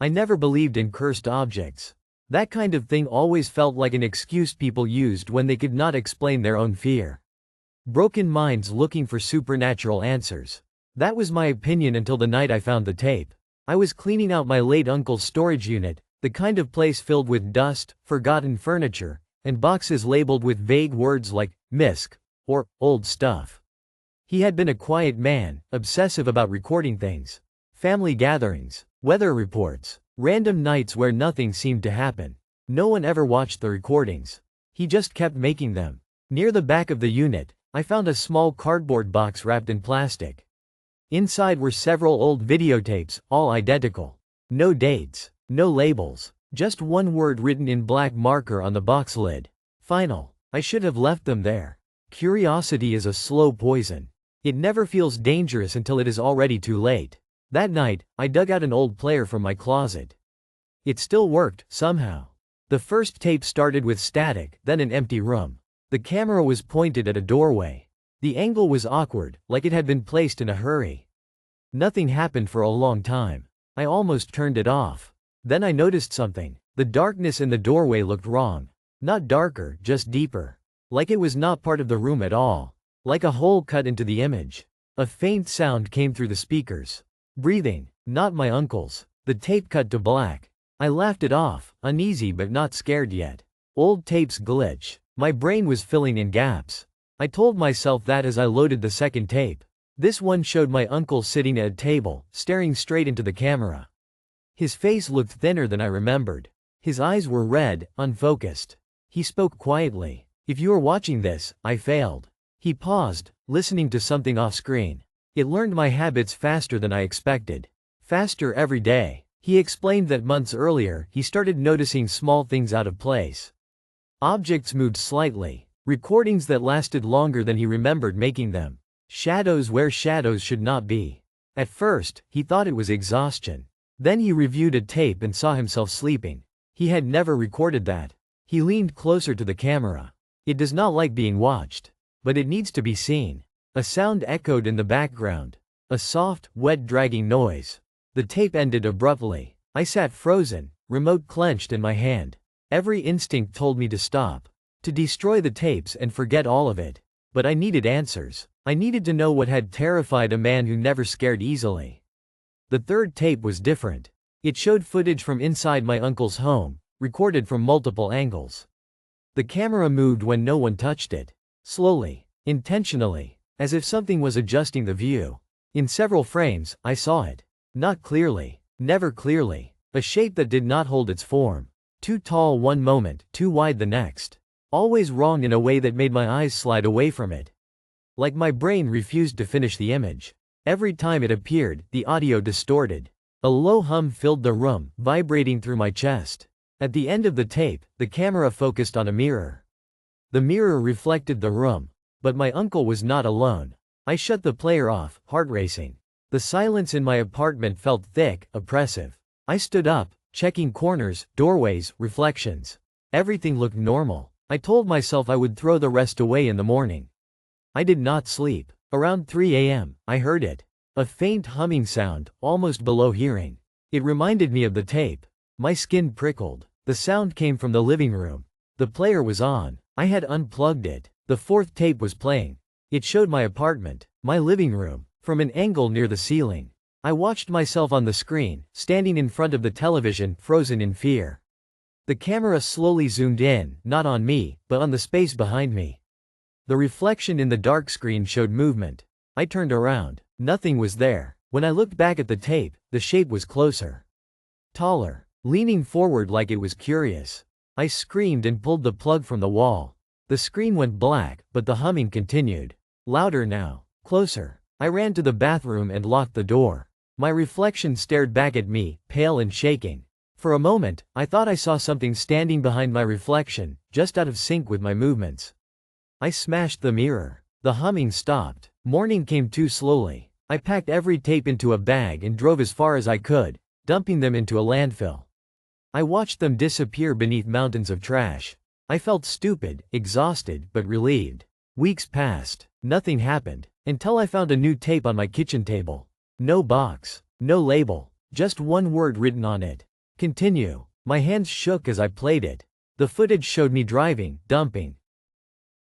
I never believed in cursed objects. That kind of thing always felt like an excuse people used when they could not explain their own fear. Broken minds looking for supernatural answers. That was my opinion until the night I found the tape. I was cleaning out my late uncle's storage unit, the kind of place filled with dust, forgotten furniture, and boxes labeled with vague words like misc or old stuff. He had been a quiet man, obsessive about recording things. Family gatherings, weather reports, random nights where nothing seemed to happen. No one ever watched the recordings. He just kept making them. Near the back of the unit, I found a small cardboard box wrapped in plastic. Inside were several old videotapes, all identical. No dates, no labels, just one word written in black marker on the box lid. Final. I should have left them there. Curiosity is a slow poison. It never feels dangerous until it is already too late. That night, I dug out an old player from my closet. It still worked, somehow. The first tape started with static, then an empty room. The camera was pointed at a doorway. The angle was awkward, like it had been placed in a hurry. Nothing happened for a long time. I almost turned it off. Then I noticed something. The darkness in the doorway looked wrong. Not darker, just deeper. Like it was not part of the room at all. Like a hole cut into the image. A faint sound came through the speakers. Breathing, not my uncle's. The tape cut to black. I laughed it off, uneasy but not scared yet. Old tapes glitch. My brain was filling in gaps. I told myself that as I loaded the second tape. This one showed my uncle sitting at a table, staring straight into the camera. His face looked thinner than I remembered. His eyes were red, unfocused. He spoke quietly. "If you are watching this, I failed." He paused, listening to something off-screen. It learned my habits faster than I expected. Faster every day. He explained that months earlier, he started noticing small things out of place. Objects moved slightly. Recordings that lasted longer than he remembered making them. Shadows where shadows should not be. At first, he thought it was exhaustion. Then he reviewed a tape and saw himself sleeping. He had never recorded that. He leaned closer to the camera. It does not like being watched. But it needs to be seen. A sound echoed in the background. A soft, wet dragging noise. The tape ended abruptly. I sat frozen, remote clenched in my hand. Every instinct told me to stop. To destroy the tapes and forget all of it. But I needed answers. I needed to know what had terrified a man who never scared easily. The third tape was different. It showed footage from inside my uncle's home, recorded from multiple angles. The camera moved when no one touched it. Slowly, intentionally, as if something was adjusting the view. In several frames, I saw it. Not clearly, never clearly. A shape that did not hold its form. Too tall one moment, too wide the next. Always wrong in a way that made my eyes slide away from it. Like my brain refused to finish the image. Every time it appeared, the audio distorted. A low hum filled the room, vibrating through my chest. At the end of the tape, the camera focused on a mirror. The mirror reflected the room. But my uncle was not alone. I shut the player off, heart racing. The silence in my apartment felt thick, oppressive. I stood up, checking corners, doorways, reflections. Everything looked normal. I told myself I would throw the rest away in the morning. I did not sleep. Around 3 a.m., I heard it. A faint humming sound, almost below hearing. It reminded me of the tape. My skin prickled. The sound came from the living room. The player was on. I had unplugged it. The fourth tape was playing. It showed my apartment, my living room, from an angle near the ceiling. I watched myself on the screen, standing in front of the television, frozen in fear. The camera slowly zoomed in, not on me, but on the space behind me. The reflection in the dark screen showed movement. I turned around. Nothing was there. When I looked back at the tape, the shape was closer. Taller. Leaning forward like it was curious. I screamed and pulled the plug from the wall. The screen went black, but the humming continued. Louder now. Closer. I ran to the bathroom and locked the door. My reflection stared back at me, pale and shaking. For a moment, I thought I saw something standing behind my reflection, just out of sync with my movements. I smashed the mirror. The humming stopped. Morning came too slowly. I packed every tape into a bag and drove as far as I could, dumping them into a landfill. I watched them disappear beneath mountains of trash. I felt stupid, exhausted, but relieved. Weeks passed. Nothing happened, until I found a new tape on my kitchen table. No box, no label, just one word written on it. Continue. My hands shook as I played it. The footage showed me driving, dumping,